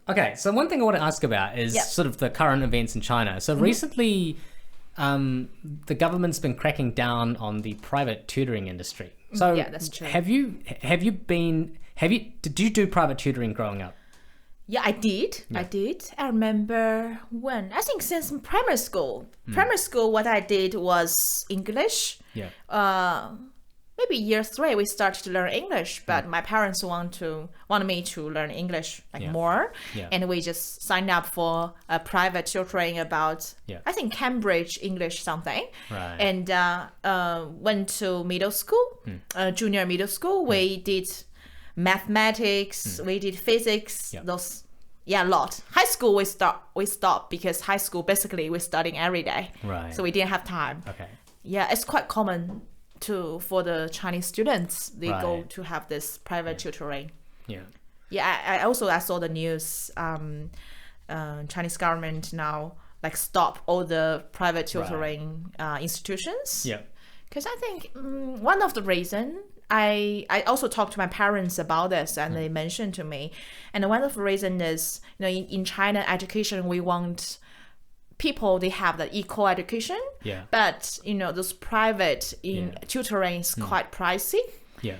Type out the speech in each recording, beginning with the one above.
Okay, so one thing I want to ask about is sort of the current events in China. So recently, the government's been cracking down on the private tutoring industry. So yeah, that's true. Did you do private tutoring growing up? Yeah, I did. I remember when, I think since primary school. Primary school, what I did was English. Yeah. Maybe year 3 we started to learn English, but my parents wanted me to learn English more, and we just signed up for a private tutoring about I think Cambridge English something, Right. and went to middle school, junior middle school. We did mathematics, we did physics, those a lot. High school we stopped because high school basically we're studying every day, Right. so we didn't have time. Okay. Yeah, it's quite common for the Chinese students. They go Right. to have this private tutoring. Yeah. Yeah, I saw the news. Chinese government now like stop all the private tutoring institutions. Yeah. Because I think one of the reason I also talked to my parents about this, and they mentioned to me, and one of the reason is in China education we want people they have the equal education, but those private tutoring is quite pricey. Yeah.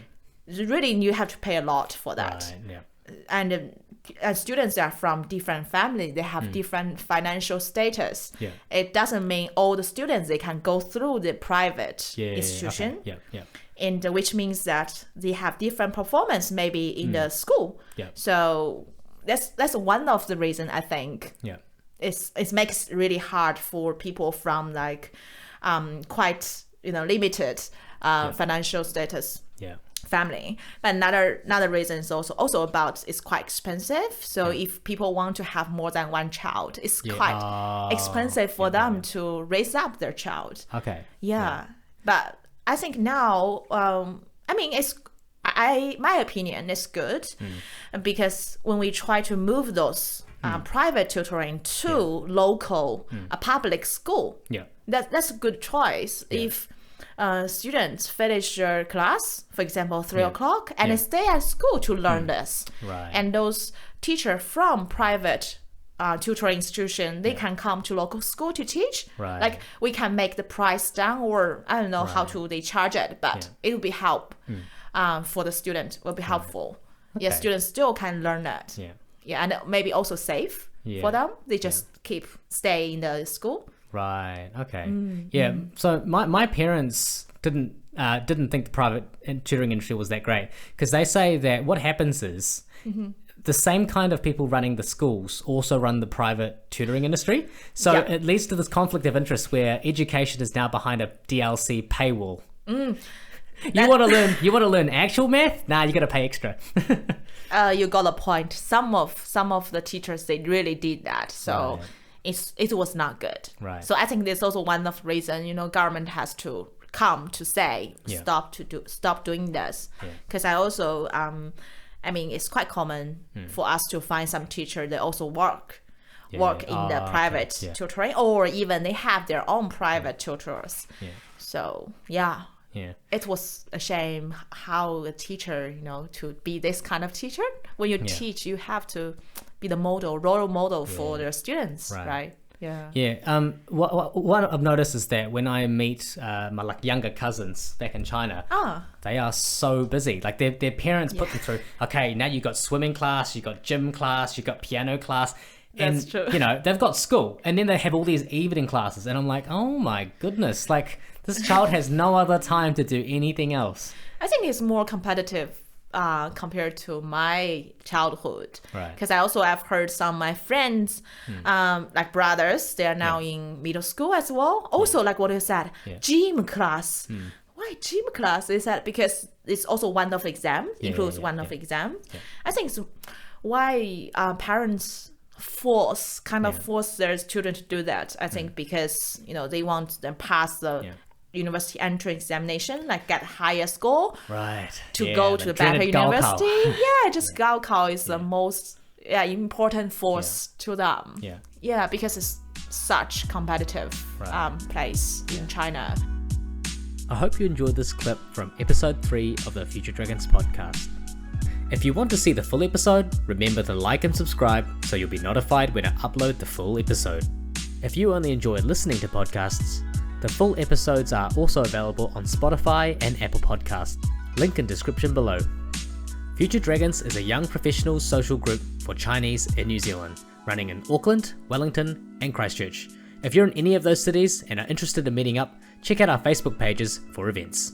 Really, you have to pay a lot for that. Right. Yeah. And students are from different families, they have different financial status. Yeah. It doesn't mean all the students they can go through the private institution. Okay. Yeah. And which means that they have different performance maybe in the school. Yeah. So that's one of the reason I think. Yeah. It makes it really hard for people from like quite limited financial status family. But another reason is also about it's quite expensive. So if people want to have more than one child, it's quite expensive for them to raise up their child. Okay. Yeah. But I think now, my opinion is good, because when we try to move those private tutoring to local public school, that's a good choice. If students finish their class, for example, 3 o'clock, and they stay at school to learn this, Right. and those teachers from private tutoring institution, they can come to local school to teach. Right. Like we can make the price down, or I don't know how they charge it, but it will be help for the student. Will be helpful. Okay. Yeah, students still can learn that. Yeah. And maybe also safe for them. They just stay in the school. Right. Okay. Yeah. So my parents didn't think the private tutoring industry was that great, because they say that what happens is the same kind of people running the schools also run the private tutoring industry. So it leads to this conflict of interest where education is now behind a DLC paywall. You want to learn actual math? Nah, you got to pay extra. You got a point. Some of the teachers, they really did that. So it was not good. Right. So I think there's also one of the reason, government has to come to say stop doing this. Because I also it's quite common for us to find some teacher that also work in the private tutoring, or even they have their own private tutors. So it was a shame how a teacher, to be this kind of teacher. When you teach, you have to be the role model for their students, right? Yeah. What I've noticed is that when I meet my younger cousins back in China, they are so busy. Like their parents put them through. Okay, now you got swimming class, you got gym class, you got piano class. That's true. They've got school, and then they have all these evening classes, and I'm like, oh my goodness, like this child has no other time to do anything else. I think it's more competitive compared to my childhood. Right. Because I also have heard some of my friends, like brothers, they are now in middle school as well. Also, like what you said, gym class. Why gym class? Is that because it's also one of exam, includes one of exam. I think it's why parents force their children to do that. I think because they want them pass the university entrance examination, like get higher score, right, to go to the better university. Just Gaokao is the most important force to them. Because it's such competitive place in China. I hope you enjoyed this clip from episode 3 of the Future Dragons podcast. If you want to see the full episode, remember to like and subscribe so you'll be notified when I upload the full episode. If you only enjoy listening to podcasts, the full episodes are also available on Spotify and Apple Podcasts. Link in description below. Future Dragons is a young professional social group for Chinese in New Zealand, running in Auckland, Wellington and Christchurch. If you're in any of those cities and are interested in meeting up, check out our Facebook pages for events.